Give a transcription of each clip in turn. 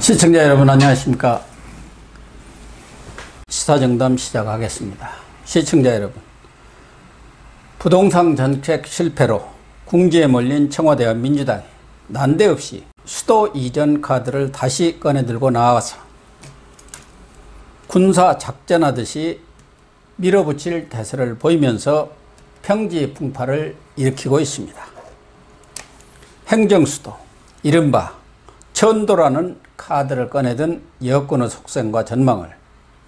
시청자 여러분 안녕하십니까. 시사정담 시작하겠습니다. 시청자 여러분, 부동산 정책 실패로 궁지에 몰린 청와대와 민주당이 난데없이 수도 이전 카드를 다시 꺼내들고 나와서 군사 작전하듯이 밀어붙일 대세를 보이면서 평지 풍파를 일으키고 있습니다. 행정수도, 이른바 천도라는 카드를 꺼내든 여권의 속성과 전망을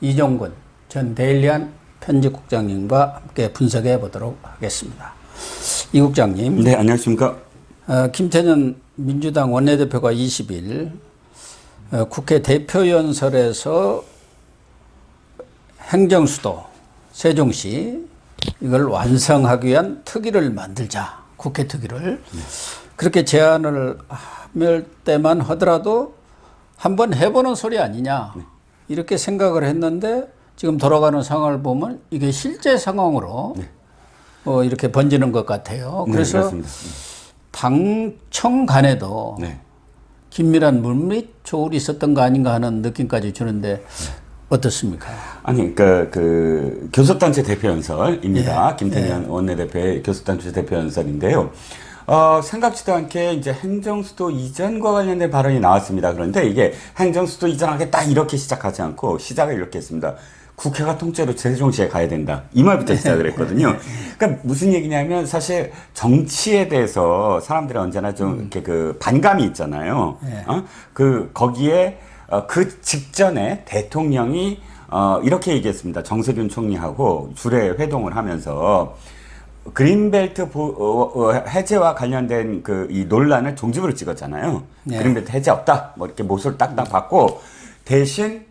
이종근 전 데일리안 편집국장님과 함께 분석해 보도록 하겠습니다. 이 국장님. 네, 안녕하십니까. 김태년 민주당 원내대표가 20일 국회 대표연설에서 행정수도 세종시 이걸 완성하기 위한 특위를 만들자, 국회 특위를. 그렇게 제안을 할 때만 하더라도 한번 해보는 소리 아니냐, 이렇게 생각을 했는데 지금 돌아가는 상황을 보면 이게 실제 상황으로 이렇게 번지는 것 같아요. 그래서 당청 간에도 긴밀한 물밑 조울이 있었던 거 아닌가 하는 느낌까지 주는데 어떻습니까? 아니, 그 교섭단체 대표연설입니다. 김태년 원내대표의 교섭단체 대표연설인데요. 생각지도 않게 이제 행정수도 이전과 관련된 발언이 나왔습니다. 그런데 이게 행정수도 이전하겠다 이렇게 시작하지 않고 시작을 이렇게 했습니다. 국회가 통째로 세종시에 가야 된다, 이 말부터 시작을 했거든요. 그러니까 무슨 얘기냐면, 사실 정치에 대해서 사람들이 언제나 좀 이렇게 그 반감이 있잖아요. 거기에 그 직전에 대통령이 이렇게 얘기했습니다. 정세균 총리하고 주례 회동을 하면서 그린벨트 해제와 관련된 이 논란을 종지부를 찍었잖아요. 그린벨트 해제 없다, 뭐 이렇게 못을 딱딱 받고 대신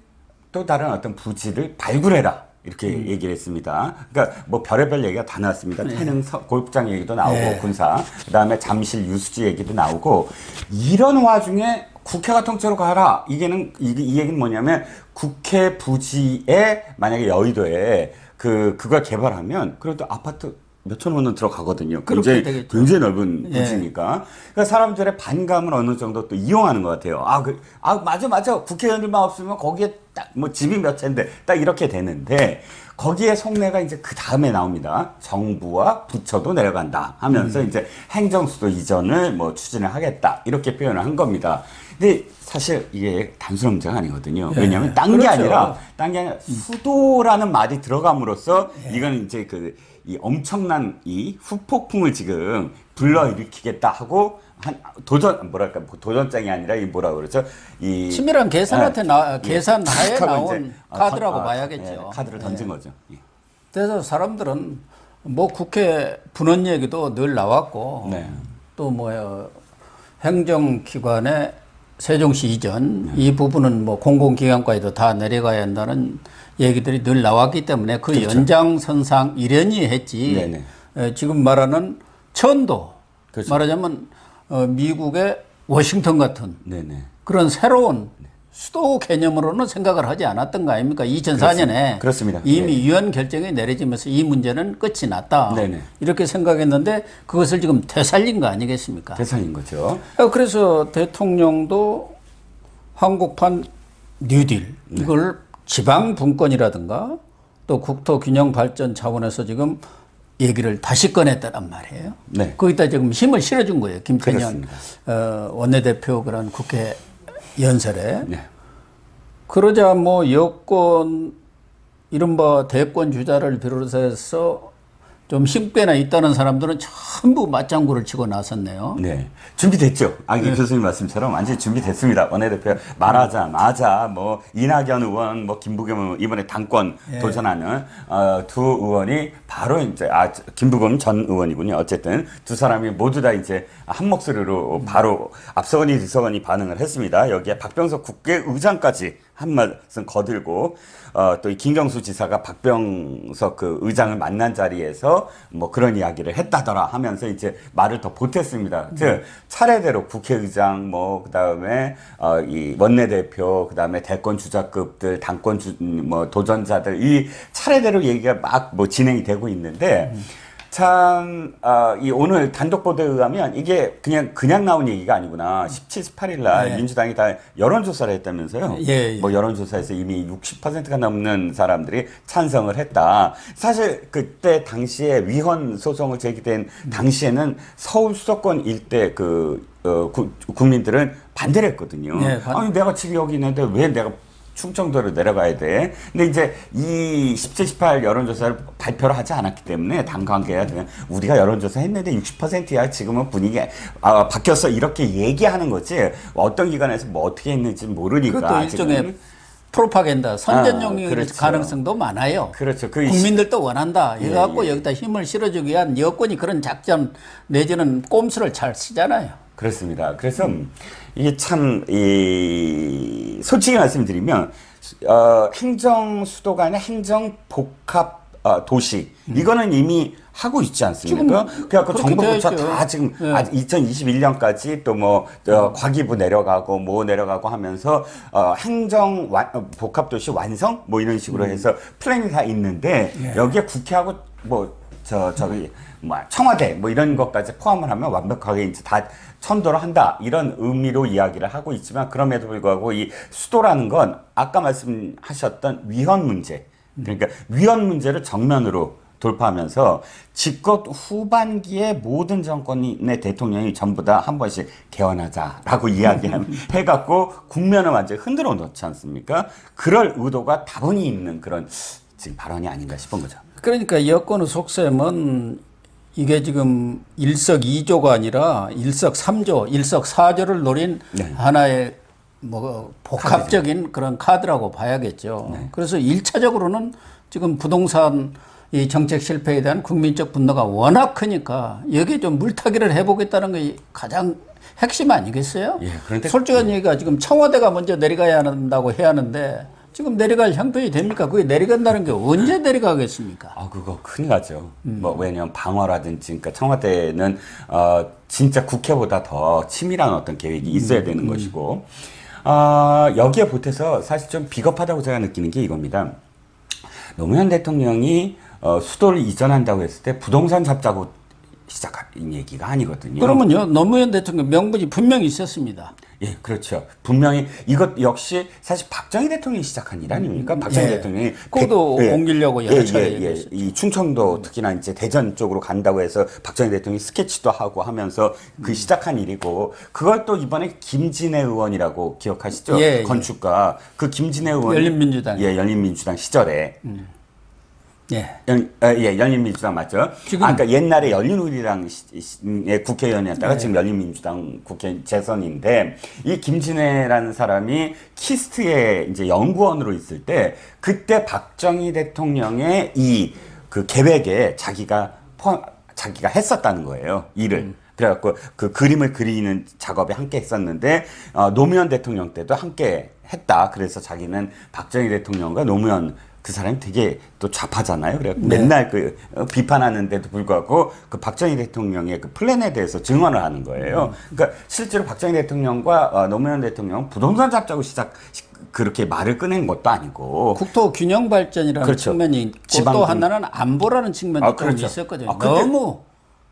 또 다른 어떤 부지를 발굴해라, 이렇게 얘기를 했습니다. 그러니까 뭐 별의별 얘기가 다 나왔습니다. 태릉 골프장 얘기도 나오고 군사, 그다음에 잠실 유수지 얘기도 나오고. 이런 와중에 국회가 통째로 가라, 이 얘기는 뭐냐면, 국회 부지에 만약에 여의도에 그걸 개발하면 그래도 아파트 몇천 원은 들어가거든요. 굉장히 넓은 부지니까. 그러니까 사람들의 반감을 어느 정도 또 이용하는 것 같아요. 맞아. 국회의원들만 없으면 거기에 딱 뭐 집이 몇 채인데 딱 이렇게 되는데, 거기에 속내가 이제 그 다음에 나옵니다. 정부와 부처도 내려간다 하면서 이제 행정수도 이전을 뭐 추진을 하겠다, 이렇게 표현을 한 겁니다. 근데 사실 이게 단순한 문제가 아니거든요. 왜냐하면 딴 게 아니라 수도라는 말이 들어감으로써 이거는 이제 이 엄청난 이 후폭풍을 지금 불러일으키겠다 하고 도전장이 아니라 이 뭐라 그러죠? 이 치밀한 계산하에 나온 카드라고 봐야겠죠. 카드를 던진 거죠. 그래서 사람들은 뭐 국회 분원 얘기도 늘 나왔고, 또 행정기관의 세종시 이전, 이 부분은 뭐 공공기관까지도 다 내려가야 한다는 얘기들이 늘 나왔기 때문에 그 연장선상 이련히 했지. 지금 말하는 천도, 말하자면 미국의 워싱턴 같은 그런 새로운 수도 개념으로는 생각을 하지 않았던 거 아닙니까? 2004년에 그렇습니다. 이미 유엔 결정이 내려지면서 이 문제는 끝이 났다, 이렇게 생각했는데 그것을 지금 되살린 거 아니겠습니까? 되살린 거죠. 그래서 대통령도 한국판 뉴딜, 이걸 지방 분권이라든가 또 국토균형 발전 차원에서 지금 얘기를 다시 꺼냈다란 말이에요. 거기다 지금 힘을 실어준 거예요. 김태년 원내대표 그런 국회 연설에. 그러자 뭐 여권, 이른바 대권 주자를 비롯해서 좀 힘빼나 있다는 사람들은 전부 맞장구를 치고 나섰네요. 준비됐죠. 교수님 말씀처럼 완전히 준비됐습니다. 원내대표 말하자마자 뭐 이낙연 의원, 뭐 김부겸 의원, 이번에 당권 도전하는 두 의원이 바로 이제 김부겸 전 의원이군요. 어쨌든 두 사람이 모두 다 이제 한 목소리로 바로 앞서거니 뒤서거니 반응을 했습니다. 여기에 박병석 국회의장까지 한 말씀 거들고, 또 이 김경수 지사가 박병석 그 의장을 만난 자리에서 뭐 그런 이야기를 했다더라 하면서 이제 말을 더 보탰습니다. 즉 차례대로 국회의장, 뭐 그다음에 이 원내대표, 그다음에 대권 주자급들, 도전자들, 이 차례대로 얘기가 막 뭐 진행이 되고 있는데, 참, 이 오늘 단독 보도에 의하면 이게 그냥 나온 얘기가 아니구나. 17, 18일 날 네. 민주당이 다 여론조사를 했다면서요. 예. 뭐 여론조사에서 이미 60%가 넘는 사람들이 찬성을 했다. 사실 그때 당시에 위헌 소송을 제기된 당시에는 서울 수도권 일대 국민들은 반대를 했거든요. 네, 아니, 내가 집이 여기 있는데 왜 내가 충청도로 내려가야 돼. 근데 이제 이 17, 18 여론조사를 발표를 하지 않았기 때문에 당 관계야 그냥 우리가 여론조사 했는데 60%야. 지금은 분위기 바뀌었어. 이렇게 얘기하는 거지. 어떤 기관에서 뭐 어떻게 했는지 모르니까. 그것도 일종의 프로파간다, 선전용일 그렇죠. 가능성도 많아요. 그렇죠. 국민들도 원한다. 이래갖고 예. 여기다 힘을 실어주기 위한 여권이 그런 작전 내지는 꼼수를 잘 쓰잖아요. 그렇습니다. 그래서 이게 참, 솔직히 말씀드리면, 행정 수도가 아니라 행정 복합 도시. 이거는 이미 하고 있지 않습니까? 그래갖고 정부 부처 다 지금 2021년까지 또 뭐, 과기부 내려가고 뭐 내려가고 하면서, 행정 복합도시 완성? 뭐 이런 식으로 해서 플랜이 다 있는데, 여기에 국회하고 저기, 청와대 뭐 이런 것까지 포함을 하면 완벽하게 이제 다 천도를 한다. 이런 의미로 이야기를 하고 있지만 그럼에도 불구하고 이 수도라는 건 아까 말씀하셨던 위헌 문제. 그러니까 위헌 문제를 정면으로 돌파하면서 집권 후반기에 모든 정권의 대통령이 전부 다 한 번씩 개헌하자라고 해갖고 국면을 완전히 흔들어 놓지 않습니까? 그럴 의도가 다분히 있는 그런 지금 발언이 아닌가 싶은 거죠. 그러니까 여권의 속셈은 이게 지금 일석이조가 아니라 일석삼조, 일석사조를 노린 하나의 뭐 복합적인 그런 카드라고 봐야겠죠. 그래서 1차적으로는 지금 부동산 이 정책 실패에 대한 국민적 분노가 워낙 크니까 여기에 좀 물타기를 해보겠다는 게 가장 핵심 아니겠어요? 예, 그런데 솔직한 얘기가 지금 청와대가 먼저 내려가야 한다고 해야 하는데 지금 내려갈 형편이 됩니까? 그게 내려간다는 게 언제 내려가겠습니까? 그거 큰일 나죠. 왜냐면 방어라든지, 그러니까 청와대는, 진짜 국회보다 더 치밀한 어떤 계획이 있어야 되는 것이고, 여기에 보태서 사실 좀 비겁하다고 제가 느끼는 게 이겁니다. 노무현 대통령이, 수도를 이전한다고 했을 때 부동산 잡자고 시작한 얘기가 아니거든요. 그러면요, 노무현 대통령 명분이 분명히 있었습니다. 예, 그렇죠. 분명히 이것 역시 사실 박정희 대통령이 시작한 일 아닙니까? 박정희 대통령이 그것도 옮기려고 여러 차례 얘기했었죠. 이 충청도 특히나 이제 대전 쪽으로 간다고 해서 박정희 대통령이 스케치도 하고 하면서 그 시작한 일이고 그걸 또 이번에 김진애 의원이라고 기억하시죠? 건축가 그 김진애 의원 열린민주당 열린민주당 시절에 열린민주당 맞죠? 그러니까 옛날에 열린우리당의 국회의원이었다가 지금 열린민주당 국회 재선인데 이 김진애라는 사람이 키스트의 이제 연구원으로 있을 때 그때 박정희 대통령의 그 계획에 자기가 했었다는 거예요. 일을. 그래갖고 그 그림을 그리는 작업에 함께 했었는데 노무현 대통령 때도 함께 했다. 그래서 자기는 박정희 대통령과 노무현 그 사람이 되게 또 좌파잖아요. 그래 맨날 비판하는데도 불구하고 그 박정희 대통령의 그 플랜에 대해서 증언을 하는 거예요. 그러니까 실제로 박정희 대통령과 노무현 대통령 부동산 잡자고 그렇게 말을 꺼낸 것도 아니고 국토 균형 발전이라는 측면이 있고 또 하나는 안보라는 측면도 좀 있었거든요. 너무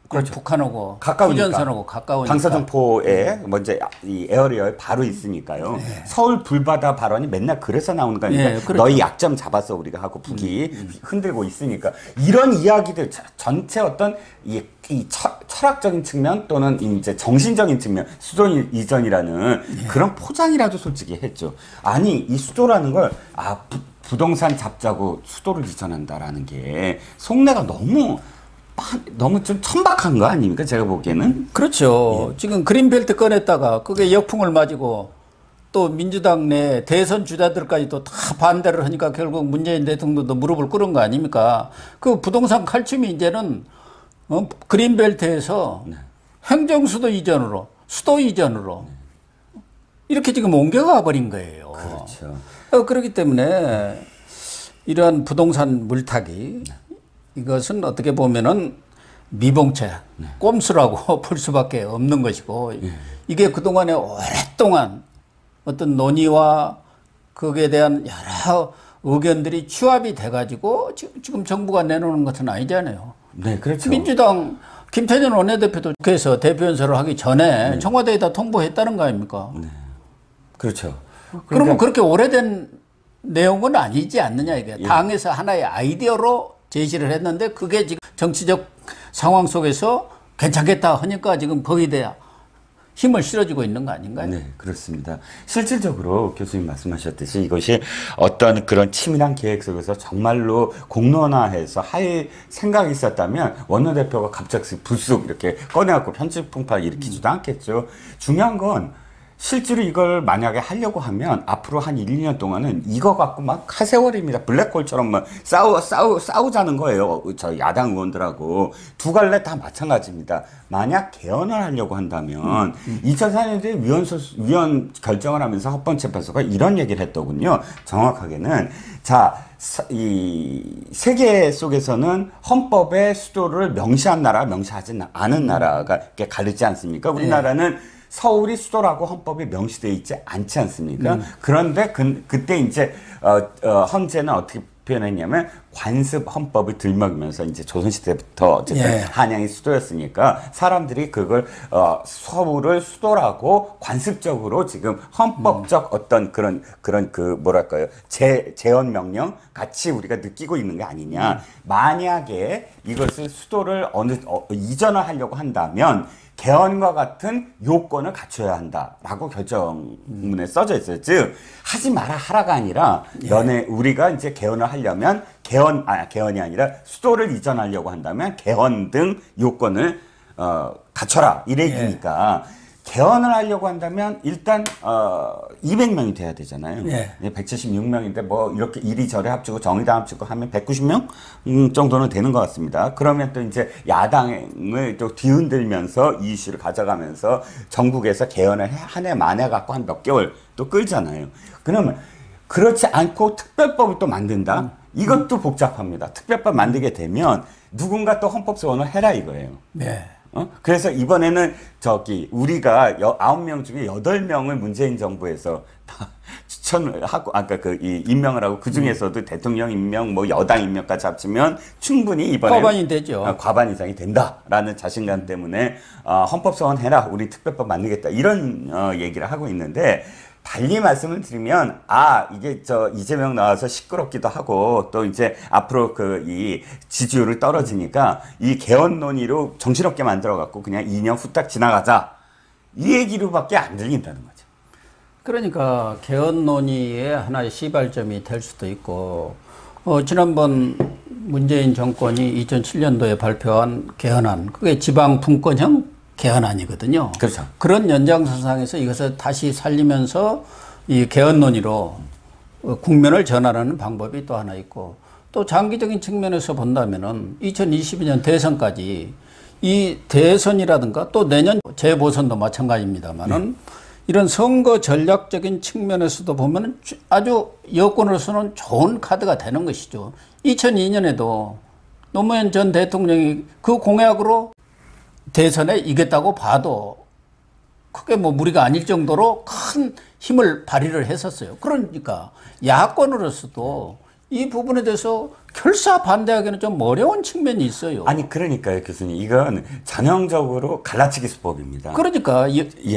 북한하고 휴전선하고 가까우니까 방사정포에 먼저 이 에어리어에 바로 있으니까요. 서울 불바다 발언이 맨날 그래서 나오는 거 아닙니까? 그렇죠. 너희 약점 잡아서 우리가 하고 북이 흔들고 있으니까 이런 이야기들 전체 어떤 이 철학적인 측면 또는 이제 정신적인 측면 수도 이전이라는 그런 포장이라도 솔직히 했죠. 아니 이 수도라는 걸 부동산 잡자고 수도를 이전한다라는 게 속내가 너무 좀 천박한 거 아닙니까? 제가 보기에는. 그렇죠. 지금 그린벨트 꺼냈다가 그게 역풍을 맞고 또 민주당 내 대선 주자들까지도 다 반대를 하니까 결국 문재인 대통령도 무릎을 꿇은 거 아닙니까? 그 부동산 칼춤이 이제는 그린벨트에서 행정수도 이전으로 수도 이전으로 이렇게 지금 옮겨가 버린 거예요. 그렇죠. 그렇기 때문에 이러한 부동산 물타기 이것은 어떻게 보면은 미봉책, 꼼수라고 볼 수밖에 없는 것이고 이게 그동안에 오랫동안 어떤 논의와 거기에 대한 여러 의견들이 취합이 돼가지고 지금 정부가 내놓는 것은 아니잖아요. 네, 그렇죠. 민주당 김태년 원내대표도 그래서 대표연설을 하기 전에 청와대에다 통보했다는 거 아닙니까? 네. 그렇죠. 그러면 그렇게 오래된 내용은 아니지 않느냐 이게. 당에서 하나의 아이디어로 제시를 했는데 그게 지금 정치적 상황 속에서 괜찮겠다 하니까 지금 거기에 대한 힘을 실어주고 있는 거 아닌가요? 네, 그렇습니다. 실질적으로 교수님 말씀하셨듯이 이것이 어떤 그런 치밀한 계획 속에서 정말로 공론화해서 할 생각이 있었다면 원내대표가 갑자기 불쑥 이렇게 꺼내갖고 편집 풍파 일으키지도 않겠죠. 중요한 건 실제로 이걸 만약에 하려고 하면 앞으로 한 1, 2년 동안은 이거 갖고 막 하세월입니다. 블랙홀처럼 막 싸우자는 거예요. 저 야당 의원들하고. 두 갈래 다 마찬가지입니다. 만약 개헌을 하려고 한다면 2004년도에 위원 결정을 하면서 헌법재판소가 이런 얘기를 했더군요. 정확하게는 자, 이 세계 속에서는 헌법의 수도를 명시한 나라, 명시하지 않은 나라가 이렇게 가르지 않습니까? 우리나라는 서울이 수도라고 헌법에 명시되어 있지 않지 않습니까? 그런데 그때 이제 헌재는 어떻게 표현했냐면 관습 헌법을 들먹이면서 이제 조선시대부터 어쨌든 한양이 수도였으니까 사람들이 그걸 서울을 수도라고 관습적으로 지금 헌법적 어떤 그런 그 뭐랄까요 재헌 명령 같이 우리가 느끼고 있는 게 아니냐. 만약에 이것을 수도를 이전을 하려고 한다면 개헌과 같은 요건을 갖춰야 한다라고 결정문에 써져 있어요. 즉 하지 마라 하라가 아니라 우리가 이제 개헌을 하려면 개헌이 아니라 수도를 이전하려고 한다면 개헌 등 요건을 갖춰라 이 얘기니까 개헌을 하려고 한다면 일단 200명이 돼야 되잖아요. 176명인데 뭐 이렇게 이리저리 합치고 정의당 합치고 하면 190명 정도는 되는 것 같습니다. 그러면 또 이제 야당을 또 뒤흔들면서 이 이슈를 가져가면서 전국에서 개헌을 한 해 만에 갖고 한 몇 개월 또 끌잖아요. 그러면 그렇지 않고 특별법을 또 만든다? 이것도 복잡합니다. 특별법 만들게 되면 누군가 또 헌법 소원을 해라 이거예요. 그래서 이번에는 우리가 9명 중에 8명을 문재인 정부에서 다 추천을 하고, 임명을 하고, 그 중에서도 대통령 임명, 뭐 여당 임명까지 합치면 충분히 이번에 과반이 되죠. 과반 이상이 된다라는 자신감 때문에, 헌법 소원 해라. 우리 특별법 만들겠다. 이런, 얘기를 하고 있는데, 달리 말씀을 드리면, 이게 이재명 나와서 시끄럽기도 하고, 또 이제 앞으로 이 지지율을 떨어지니까, 이 개헌 논의로 정신없게 만들어갖고 그냥 2년 후딱 지나가자. 이 얘기로밖에 안 들린다는 거죠. 그러니까 개헌 논의의 하나의 시발점이 될 수도 있고, 지난번 문재인 정권이 2007년도에 발표한 개헌안, 그게 지방 분권형 개헌안이거든요. 그렇죠. 그런 연장선상에서 이것을 다시 살리면서 이 개헌 논의로 국면을 전환하는 방법이 또 하나 있고, 또 장기적인 측면에서 본다면은 2022년 대선까지 이 대선이라든가 또 내년 재보선도 마찬가지입니다만은 이런 선거 전략적인 측면에서도 보면은 아주 여권으로서는 좋은 카드가 되는 것이죠. 2002년에도 노무현 전 대통령이 그 공약으로 대선에 이겼다고 봐도 크게 뭐 무리가 아닐 정도로 큰 힘을 발휘를 했었어요. 그러니까 야권으로서도 이 부분에 대해서 결사 반대하기는 좀 어려운 측면이 있어요. 아니 그러니까요, 교수님. 이건 전형적으로 갈라치기 수법입니다. 그러니까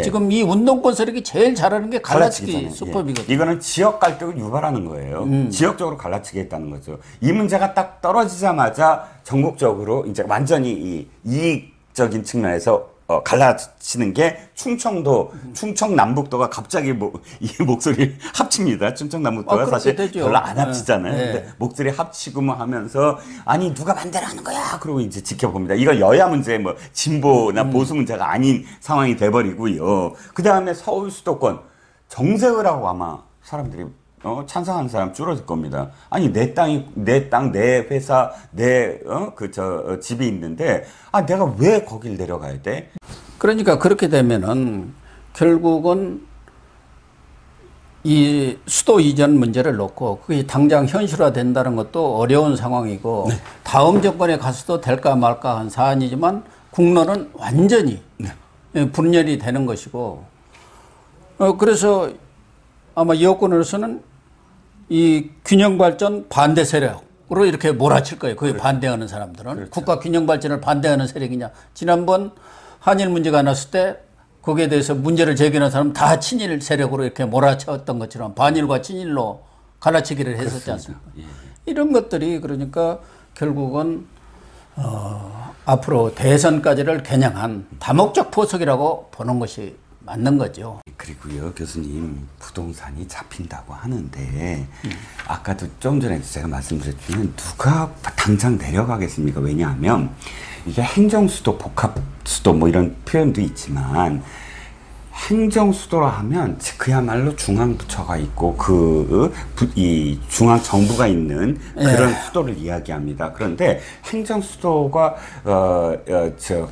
지금 이 운동권 세력이 제일 잘하는 게 갈라치기 수법이거든요. 이거는 지역 갈등을 유발하는 거예요. 지역적으로 갈라치기 했다는 거죠. 이 문제가 딱 떨어지자마자 전국적으로 이제 완전히 이익적인 측면에서 갈라치는 게 충청 남북도가 갑자기 이 목소리를 합칩니다. 충청 남북도가 사실 되죠. 별로 안 합치잖아요. 근데 목소리 합치고 뭐 하면서 아니 누가 반대라는 거야. 그러고 이제 지켜봅니다. 이거 여야 문제 뭐 진보나 보수 문제가 아닌 상황이 돼버리고요. 그 다음에 서울 수도권 정세을하고 아마 사람들이 찬성하는 사람 줄어들 겁니다. 아니, 내 땅, 내 회사, 집이 있는데, 내가 왜 거길 내려가야 돼? 그러니까 그렇게 되면은 결국은 이 수도 이전 문제를 놓고 그게 당장 현실화된다는 것도 어려운 상황이고 다음 정권에 가서도 될까 말까 한 사안이지만 국론은 완전히 분열이 되는 것이고 그래서 아마 여권으로서는 이 균형 발전 반대 세력 으로 이렇게 몰아칠 거예요. 그에 반대하는 사람들은. 그렇죠. 국가 균형 발전을 반대하는 세력이냐. 지난번 한일 문제가 났을 때 거기에 대해서 문제를 제기하는 사람은 다 친일 세력으로 이렇게 몰아쳤던 것처럼 반일과 친일로 갈라치기를 했었지 않습니까? 예. 이런 것들이 그러니까 결국은 앞으로 대선까지를 겨냥한 다목적 포석이라고 보는 것이 맞는 거죠. 그리고요, 교수님, 부동산이 잡힌다고 하는데, 아까도 좀 전에 제가 말씀드렸지만, 누가 당장 내려가겠습니까? 왜냐하면, 이게 행정수도, 복합수도 뭐 이런 표현도 있지만, 행정수도라 하면 그야말로 중앙부처가 있고, 이 중앙정부가 있는 그런 수도를 이야기합니다. 그런데 행정수도가,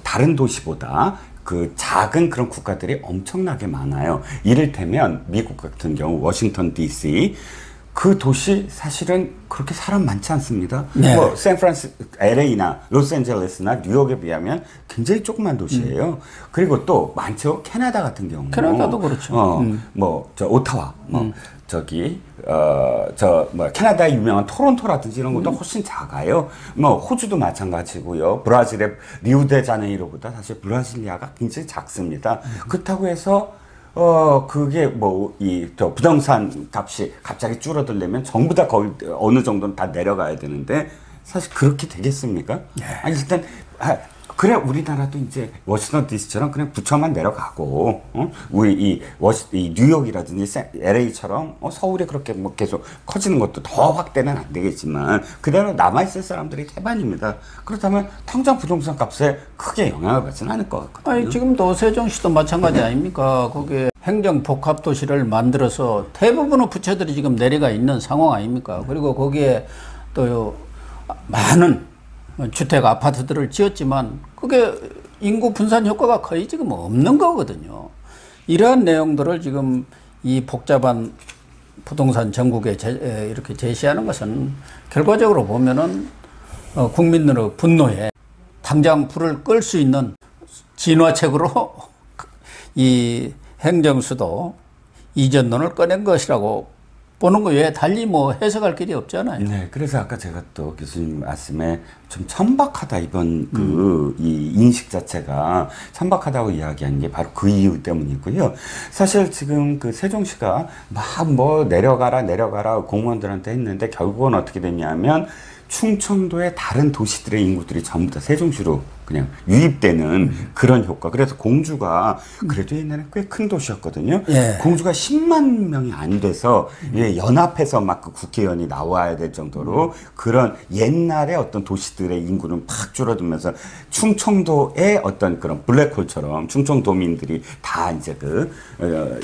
다른 도시보다 그 작은 그런 국가들이 엄청나게 많아요. 이를테면 미국 같은 경우 워싱턴 DC 그 도시 사실은 그렇게 사람 많지 않습니다. 네. 뭐 LA나 로스앤젤레스나 뉴욕에 비하면 굉장히 조그만 도시예요. 그리고 또 많죠. 캐나다 같은 경우. 캐나다도 그렇죠. 뭐 저 오타와 저기 캐나다의 유명한 토론토라든지 이런 것도 훨씬 작아요. 뭐 호주도 마찬가지고요. 브라질의 리우데자네이로보다 사실 브라질리아가 굉장히 작습니다. 그렇다고 해서 그게 뭐 부동산 값이 갑자기 줄어들려면 전부 다 거의 어느 정도는 다 내려가야 되는데 사실 그렇게 되겠습니까? 아니 일단 그래 우리나라도 이제 워싱턴 DC처럼 그냥 부처만 내려가고 우리 이 뉴욕이라든지 LA처럼 서울이 그렇게 뭐 계속 커지는 것도 더 확대는 안 되겠지만 그대로 남아있을 사람들이 태반입니다. 그렇다면 당장 부동산 값에 크게 영향을 받지는 않을 것 같거든요. 아니 지금도 세종시도 마찬가지 아닙니까? 거기에 행정 복합 도시를 만들어서 대부분의 부처들이 지금 내려가 있는 상황 아닙니까? 그리고 거기에 또 많은 주택 아파트들을 지었지만 그게 인구 분산 효과가 거의 지금 없는 거거든요. 이러한 내용들을 지금 이 복잡한 부동산 전국에 이렇게 제시하는 것은 결과적으로 보면은 국민들의 분노에 당장 불을 끌 수 있는 진화책으로 이 행정수도 이전론을 꺼낸 것이라고 보는 거 외에 달리 뭐 해석할 길이 없잖아요. 네, 그래서 아까 제가 또 교수님 말씀에 좀 천박하다 이번 이 인식 자체가 천박하다고 이야기한 게 바로 그 이유 때문이고요. 사실 지금 그 세종시가 막 뭐 내려가라 공무원들한테 했는데 결국은 어떻게 됐냐면 충청도의 다른 도시들의 인구들이 전부 다 세종시로 그냥 유입되는 그런 효과. 그래서 공주가 그래도 옛날에 꽤 큰 도시였거든요. 예. 공주가 10만 명이 안 돼서 연합해서 막 그 국회의원이 나와야 될 정도로 그런 옛날의 어떤 도시들의 인구는 팍 줄어들면서 충청도의 어떤 그런 블랙홀처럼 충청도민들이 다 이제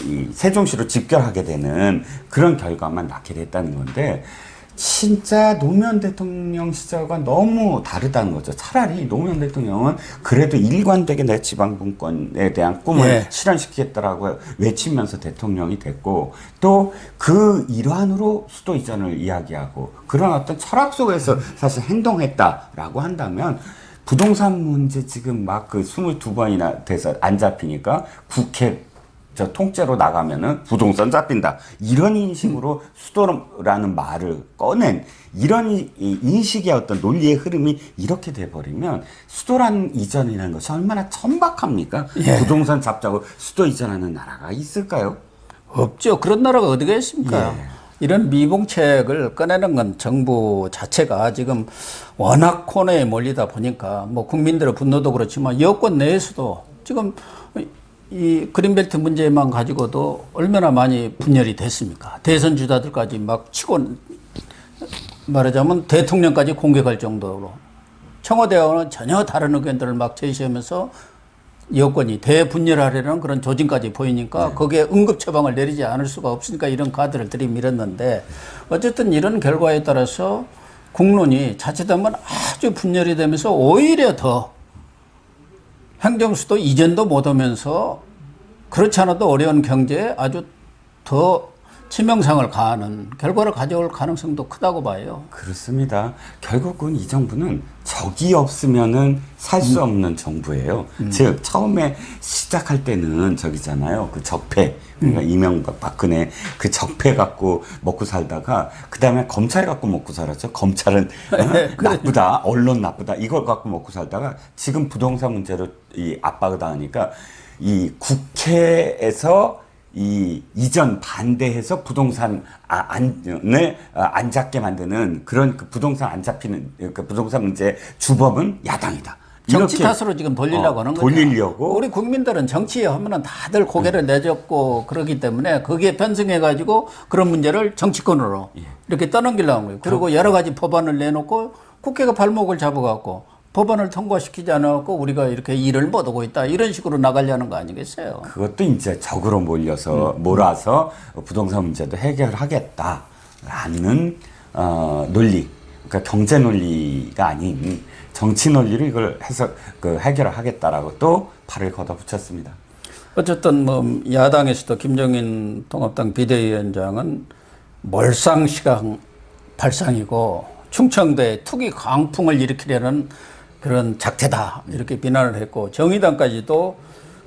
이 세종시로 집결하게 되는 그런 결과만 낳게 됐다는 건데 진짜 노무현 대통령 시절과 너무 다르다는 거죠. 차라리 노무현 대통령은 그래도 일관되게 내 지방분권에 대한 꿈을 실현시키겠다라고 외치면서 대통령이 됐고 또 그 일환으로 수도 이전을 이야기하고 그런 어떤 철학 속에서 사실 행동했다라고 한다면 부동산 문제 지금 막 그 22번이나 돼서 안 잡히니까 국회 통째로 나가면은 부동산 잡힌다. 이런 인식으로 수도라는 말을 꺼낸 이런 인식의 어떤 논리의 흐름이 이렇게 돼버리면 수도란 이전이라는 것이 얼마나 천박합니까? 예. 부동산 잡자고 수도 이전하는 나라가 있을까요? 없죠. 그런 나라가 어디가 있습니까? 예. 이런 미봉책을 꺼내는 건 정부 자체가 지금 워낙 코너에 몰리다 보니까 뭐 국민들의 분노도 그렇지만 여권 내에서도 지금 이 그린벨트 문제만 가지고도 얼마나 많이 분열이 됐습니까? 대선 주자들까지 막 치고 말하자면 대통령까지 공격할 정도로 청와대와는 전혀 다른 의견들을 막 제시하면서 여권이 대분열하려는 그런 조짐까지 보이니까 거기에 응급 처방을 내리지 않을 수가 없으니까 이런 카드를 들이밀었는데 어쨌든 이런 결과에 따라서 국론이 자칫하면 아주 분열이 되면서 오히려 더 행정수도 이전도 못 오면서 그렇지 않아도 어려운 경제에 아주 더 치명상을 가하는 결과를 가져올 가능성도 크다고 봐요. 그렇습니다. 결국은 이 정부는 적이 없으면은 살 수 없는 정부예요. 즉 처음에 시작할 때는 저기잖아요. 그 적폐, 그러니까 이명박 박근혜 그 적폐 갖고 먹고 살다가 그 다음에 검찰 갖고 먹고 살았죠. 검찰은 나쁘다, 언론 나쁘다 이걸 갖고 먹고 살다가 지금 부동산 문제로 이 압박을 당하니까 이 국회에서 이 이전 반대해서 부동산 안을 안 잡게 만드는 그런 그 부동산 안 잡히는 그 부동산 문제 주범은 야당이다. 정치 탓으로 지금 돌리려고 하는 거죠. 돌리려고. 우리 국민들은 정치에 하면은 다들 고개를 내젓고 그러기 때문에 거기에 편승해가지고 그런 문제를 정치권으로 이렇게 떠넘기려고 하는 거예요. 그리고 여러 가지 법안을 내놓고 국회가 발목을 잡아갖고 법안을 통과시키지 않았고 우리가 이렇게 일을 못하고 있다 이런 식으로 나가려는 거 아니겠어요? 그것도 이제 적으로 몰아서 부동산 문제도 해결하겠다라는 논리, 그러니까 경제 논리가 아닌 정치 논리로 이걸 해서 해결을 하겠다라고 또 팔을 걷어붙였습니다. 어쨌든 뭐 야당에서도 김종인 통합당 비대위원장은 몰상식강 발상이고 충청도에 투기 강풍을 일으키려는 그런 작태다 이렇게 비난을 했고 정의당까지도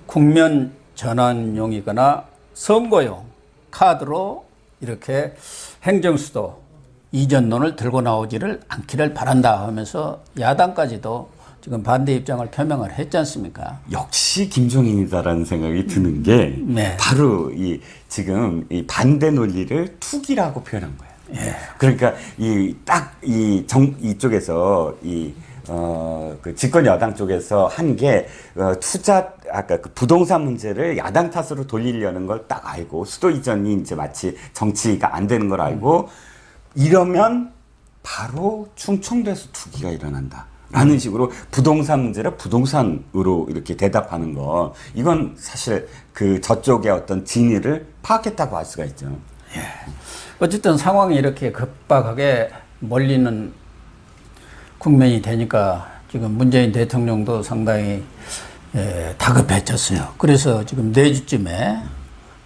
국면 전환용이거나 선거용 카드로 이렇게 행정수도 이전론을 들고 나오지를 않기를 바란다 하면서 야당까지도 지금 반대 입장을 표명을 했지 않습니까? 역시 김종인이다라는 생각이 드는 게 네. 바로 이 지금 이 반대 논리를 투기라고 표현한 거예요. 예. 그러니까 이쪽에서 그 집권 여당 쪽에서 한 게 아까 그 부동산 문제를 야당 탓으로 돌리려는 걸 딱 알고 수도 이전이 이제 마치 정치가 안 되는 걸 알고 이러면 바로 충청도에서 투기가 일어난다. 라는 식으로 부동산 문제를 부동산으로 이렇게 대답하는 거 이건 사실 그 저쪽의 어떤 진위를 파악했다고 할 수가 있죠. 예. 어쨌든 상황이 이렇게 급박하게 몰리는 국면이 되니까 지금 문재인 대통령도 상당히 다급해졌어요. 그래서 지금 내주쯤에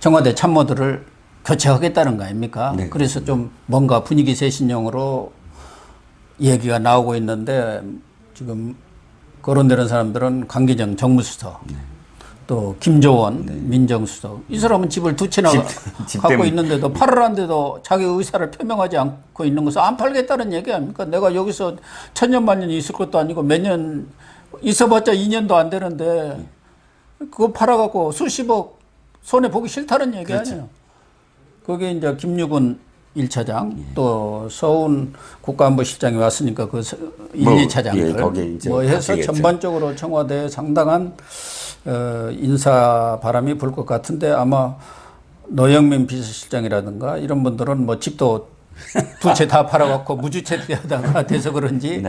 청와대 참모들을 교체하겠다는 거 아닙니까? 네. 그래서 좀 뭔가 분위기 쇄신용으로 얘기가 나오고 있는데 지금 거론되는 사람들은 강기정 정무수석, 또 김조원 민정수석. 이 사람은 집을 두 채나 갖고 있는데도 팔으란데도 자기 의사를 표명하지 않고 있는 것을 안 팔겠다는 얘기 아닙니까? 내가 여기서 천년만년이 있을 것도 아니고 몇 년 있어봤자 2년도 안 되는데 그거 팔아갖고 수십억 손해 보기 싫다는 얘기 아니에요. 거기에 이제 김유근 1차장 또 서훈 국가안보실장이 왔으니까 그 1, 2차장들 뭐 해서 바뀌겠죠. 전반적으로 청와대에 상당한 인사 바람이 불 것 같은데 아마 노영민 비서실장이라든가 이런 분들은 뭐 집도 두 채 다 팔아갖고 무주택자가 돼서 그런지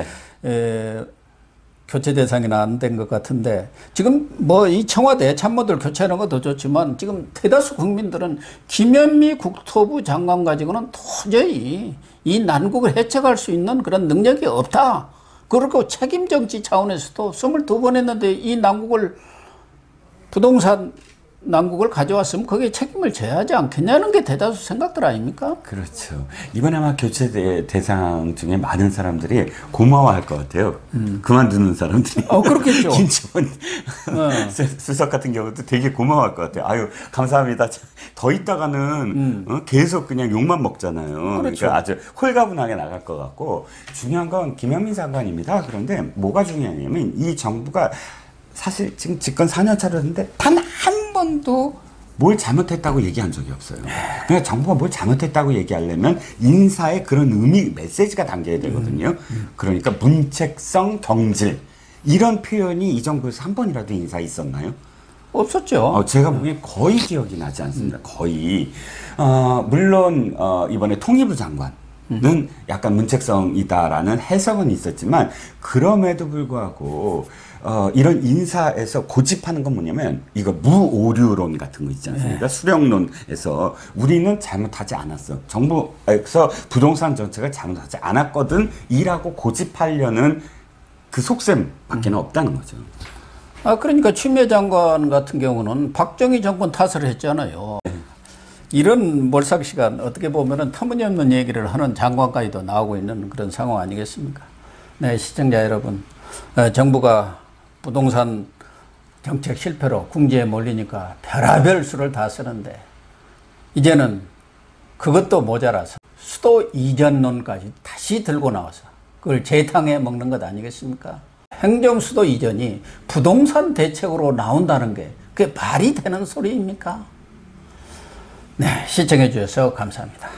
교체 대상이나 안 된 것 같은데 지금 뭐 이 청와대 참모들 교체하는 것도 좋지만 지금 대다수 국민들은 김현미 국토부 장관 가지고는 도저히 이 난국을 해체할 수 있는 그런 능력이 없다. 그리고 책임 정치 차원에서도 22번 했는데 이 난국을 부동산 난국을 가져왔으면 거기에 책임을 져야 하지 않겠냐는 게 대다수 생각들 아닙니까? 그렇죠. 이번에 아마 교체 대상 중에 많은 사람들이 고마워할 것 같아요. 그만두는 사람들이. 그렇겠죠. 김지원 수석 같은 경우도 되게 고마워할 것 같아요. 아유, 감사합니다. 더 있다가는 계속 그냥 욕만 먹잖아요. 그렇죠. 그러니까 아주 홀가분하게 나갈 것 같고 중요한 건 김현민 장관입니다. 그런데 뭐가 중요하냐면 이 정부가 사실 지금 집권 4년 차였는데 단 한 번도 뭘 잘못했다고 얘기한 적이 없어요. 그러니까 정부가 뭘 잘못했다고 얘기하려면 인사에 그런 메시지가 담겨야 되거든요. 그러니까 문책성 경질 이런 표현이 이 정부에서 한 번이라도 인사에 있었나요? 없었죠. 제가 보기엔 거의 기억이 나지 않습니다. 거의. 물론 이번에 통일부 장관은 약간 문책성이다라는 해석은 있었지만 그럼에도 불구하고 이런 인사에서 고집하는 건 뭐냐면 이거 무오류론 같은 거 있지 않습니까? 수령론에서 우리는 잘못하지 않았어. 정부에서 부동산 정책을 잘못하지 않았거든 이라고 고집하려는 그 속셈밖에 없다는 거죠. 그러니까 추미애 장관 같은 경우는 박정희 정권 탓을 했잖아요. 이런 몰삭시간 어떻게 보면은 터무니없는 얘기를 하는 장관까지도 나오고 있는 그런 상황 아니겠습니까? 네, 시청자 여러분, 정부가 부동산 정책 실패로 궁지에 몰리니까 별의별 수를 다 쓰는데 이제는 그것도 모자라서 수도 이전론까지 다시 들고 나와서 그걸 재탕해 먹는 것 아니겠습니까? 행정수도 이전이 부동산 대책으로 나온다는 게 그게 말이 되는 소리입니까? 네, 시청해 주셔서 감사합니다.